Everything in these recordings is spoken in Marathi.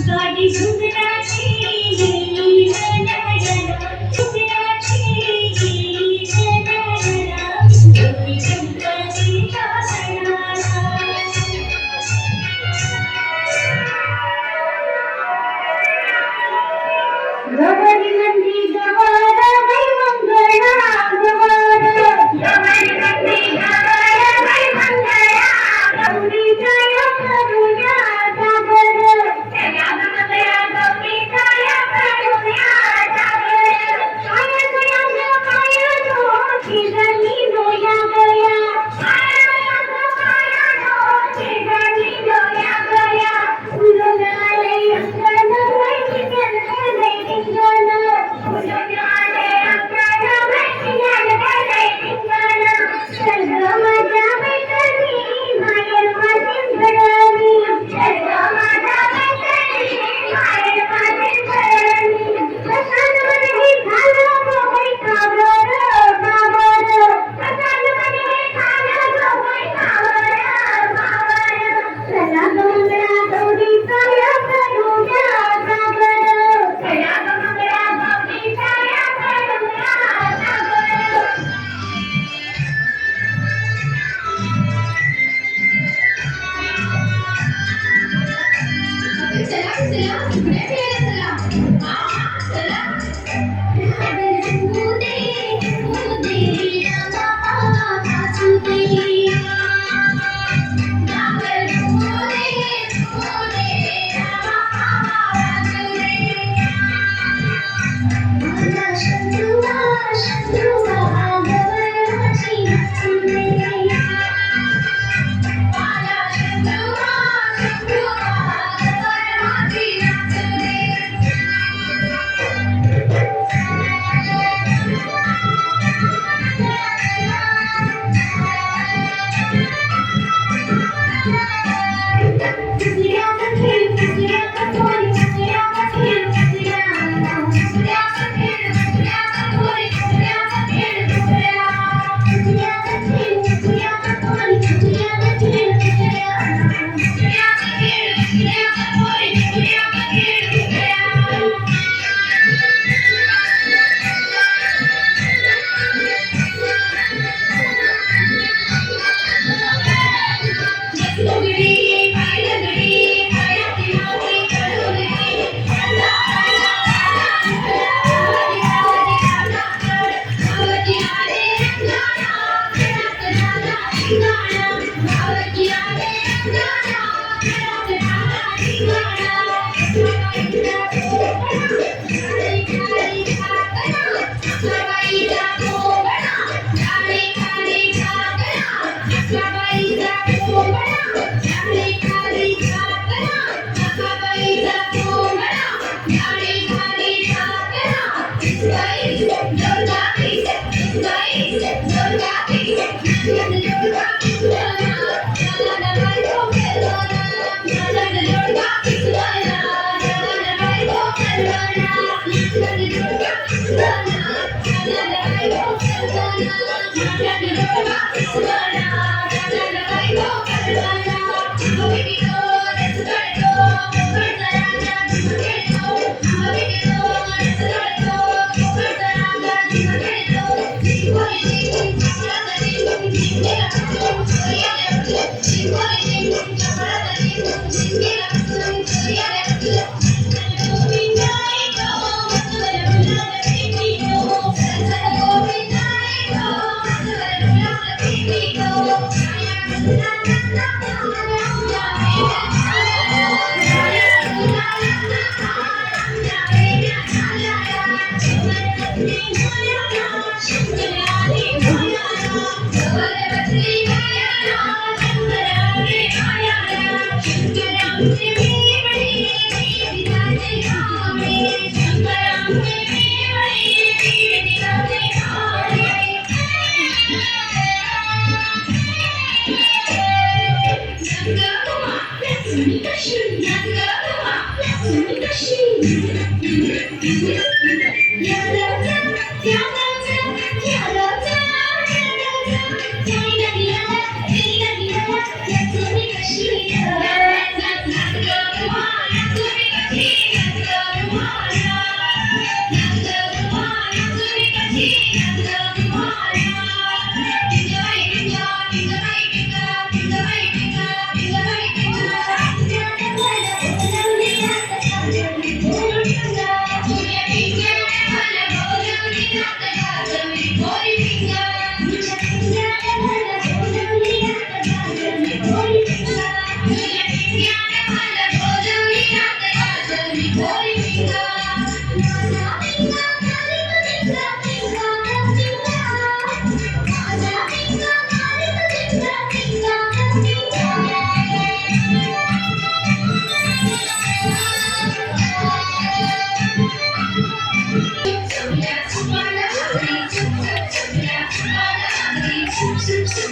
गाडी घुंगराची येईल नयना घुंगराची येईल नयना गौरी गणपतीच्या सणाला गवारी नंदी गवार बाई मंगळा गवार गवारी नंदी गवार बाई मंगळा गौरी जया करुण्या जागर जया मंगळा गौरी जया करुण्या जागर आया गया पाया नो खिजनी नोया गया आया गया खिजनी नोया गया उलून आले अंगण बाई गण धिंगाण उलून आले अंगण बाई गण धिंगाण सर्व माझ्या मैत्रिणी माहेर माझी घराणी सर्व माझ्या मैत्रिणी माहेर माझी घराणी प्रसादमध्ये झालं गं बाई कावर प्रसादमध्ये झालं गं बाई कावर चला मंगळा गौरीचा या करूया जागर चला मंगळा गौरीचा या करूया जागर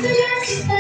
Thank you.